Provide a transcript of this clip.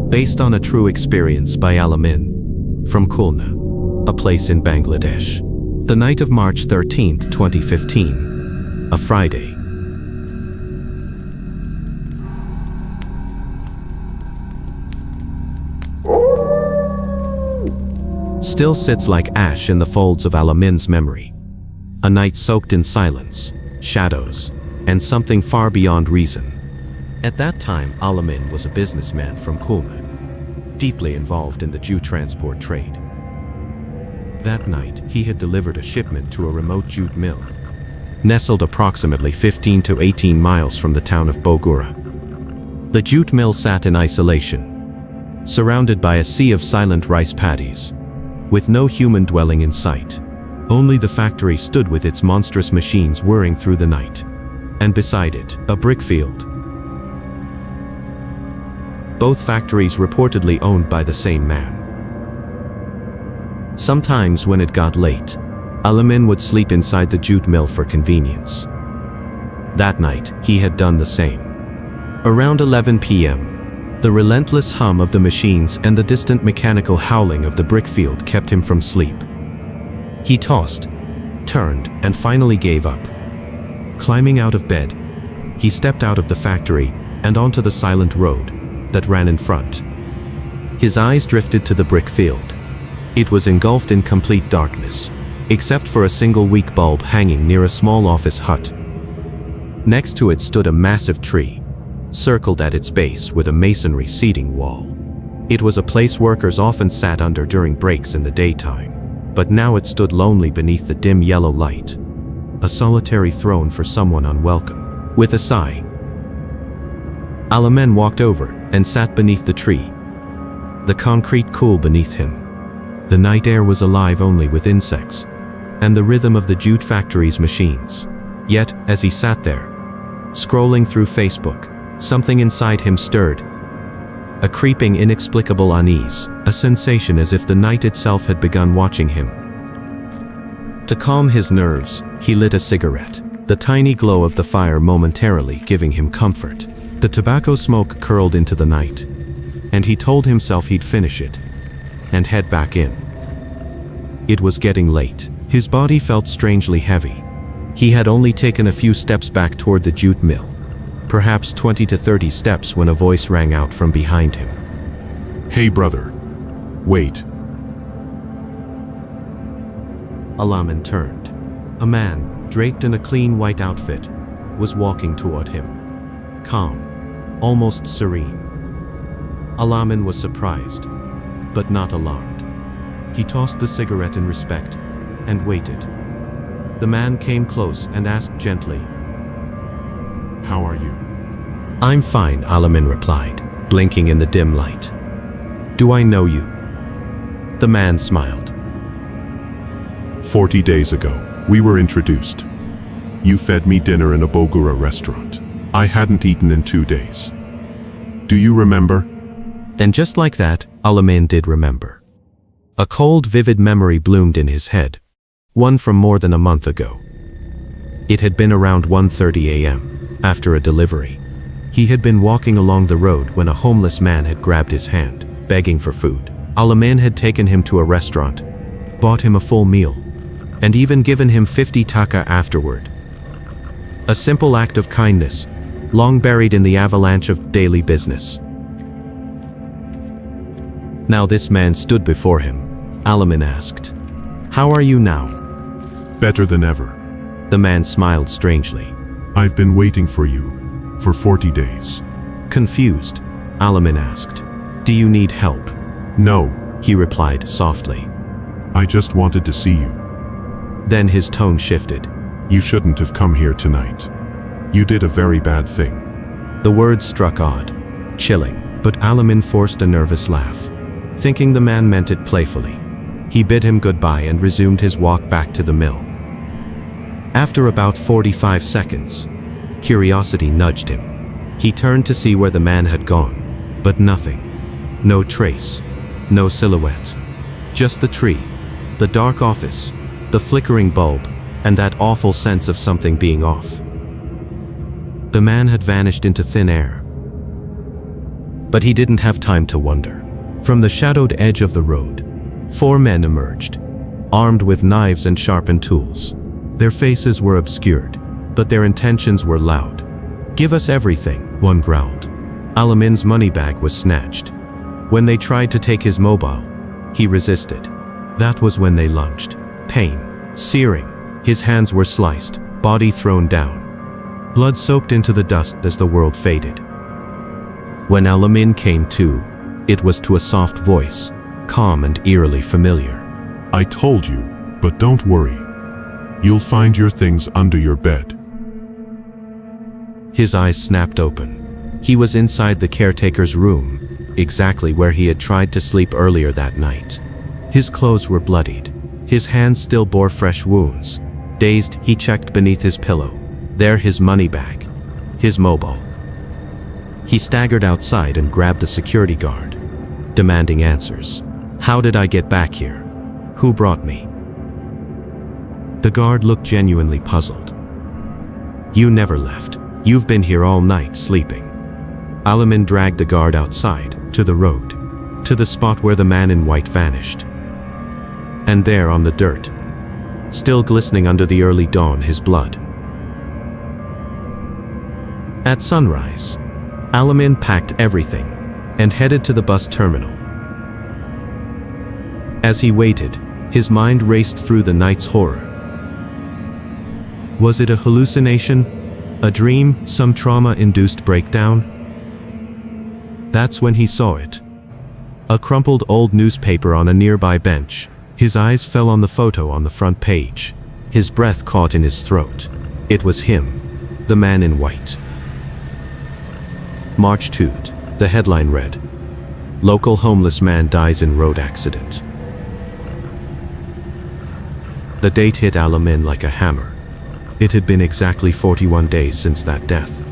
based on a true experience by Alamin, from Khulna, a place in Bangladesh. The night of March 13, 2015, a Friday. Still sits like ash in the folds of Alamin's memory. A night soaked in silence, shadows, and something far beyond reason. At that time, Alamin was a businessman from Khulna, deeply involved in the Jew transport trade. That night, he had delivered a shipment to a remote jute mill, nestled approximately 15 to 18 miles from the town of Bogura. The jute mill sat in isolation, surrounded by a sea of silent rice paddies, with no human dwelling in sight. Only the factory stood with its monstrous machines whirring through the night, and beside it, a brick field. Both factories reportedly owned by the same man. Sometimes when it got late, Alamin would sleep inside the jute mill for convenience. That night, he had done the same. Around 11 p.m., the relentless hum of the machines and the distant mechanical howling of the brick field kept him from sleep. He tossed, turned, and finally gave up. Climbing out of bed, he stepped out of the factory and onto the silent road that ran in front. His eyes drifted to the brick field. It was engulfed in complete darkness, except for a single weak bulb hanging near a small office hut. Next to it stood a massive tree, circled at its base with a masonry seating wall. It was a place workers often sat under during breaks in the daytime, but now it stood lonely beneath the dim yellow light, a solitary throne for someone unwelcome. With a sigh, Alamin walked over and sat beneath the tree, the concrete cool beneath him. The night air was alive only with insects and the rhythm of the jute factory's machines. Yet, as he sat there, scrolling through Facebook, something inside him stirred. A creeping, inexplicable unease, a sensation as if the night itself had begun watching him. To calm his nerves, he lit a cigarette, the tiny glow of the fire momentarily giving him comfort. The tobacco smoke curled into the night, and he told himself he'd finish it and head back in. It was getting late. His body felt strangely heavy. He had only taken a few steps back toward the jute mill, perhaps 20 to 30 steps, when a voice rang out from behind him. "Hey brother, wait." Alamin turned. A man, draped in a clean white outfit, was walking toward him. Calm, almost serene. Alamin was surprised, but not alarmed. He tossed the cigarette in respect and waited. The man came close and asked gently, "How are you?" "I'm fine," Alamin replied, blinking in the dim light. "Do I know you?" The man smiled. 40 days ago, we were introduced. You fed me dinner in a Bogura restaurant. I hadn't eaten in 2 days. Do you remember? And just like that, Alamin did remember. A cold, vivid memory bloomed in his head, one from more than a month ago. It had been around 1:30 a.m., after a delivery. He had been walking along the road when a homeless man had grabbed his hand, begging for food. Alamin had taken him to a restaurant, bought him a full meal, and even given him 50 taka afterward. A simple act of kindness, long buried in the avalanche of daily business. Now this man stood before him. Alamin asked, "How are you now?" Better than ever. The man smiled strangely. I've been waiting for you for 40 days. Confused, Alamin asked, "Do you need help?" No, he replied softly. I just wanted to see you. Then his tone shifted. You shouldn't have come here tonight. You did a very bad thing. The words struck odd, chilling, but Alamin forced a nervous laugh, thinking the man meant it playfully. He bid him goodbye and resumed his walk back to the mill. After about 45 seconds, curiosity nudged him. He turned to see where the man had gone, but nothing. No trace, no silhouette. Just the tree, the dark office, the flickering bulb, and that awful sense of something being off. The man had vanished into thin air. But he didn't have time to wonder. From the shadowed edge of the road, 4 men emerged, armed with knives and sharpened tools. Their faces were obscured, but their intentions were loud. "Give us everything," one growled. Alamin's money bag was snatched. When they tried to take his mobile, he resisted. That was when they lunged. Pain, searing. His hands were sliced, body thrown down. Blood soaked into the dust as the world faded. When Alamin came to, it was to a soft voice, calm and eerily familiar. I told you, but don't worry. You'll find your things under your bed. His eyes snapped open. He was inside the caretaker's room, exactly where he had tried to sleep earlier that night. His clothes were bloodied. His hands still bore fresh wounds. Dazed, he checked beneath his pillow. There, his money bag. His mobile. He staggered outside and grabbed a security guard, demanding answers. "How did I get back here? Who brought me?" The guard looked genuinely puzzled. "You never left. You've been here all night, sleeping." Alamin dragged the guard outside, to the road, to the spot where the man in white vanished. And there on the dirt, still glistening under the early dawn, his blood. At sunrise, Alamin packed everything and headed to the bus terminal. As he waited, his mind raced through the night's horror. Was it a hallucination? A dream? Some trauma-induced breakdown? That's when he saw it. A crumpled old newspaper on a nearby bench. His eyes fell on the photo on the front page. His breath caught in his throat. It was him, the man in white. March 2. The headline read, "Local homeless man dies in road accident." The date hit Alamin like a hammer. It had been exactly 41 days since that death.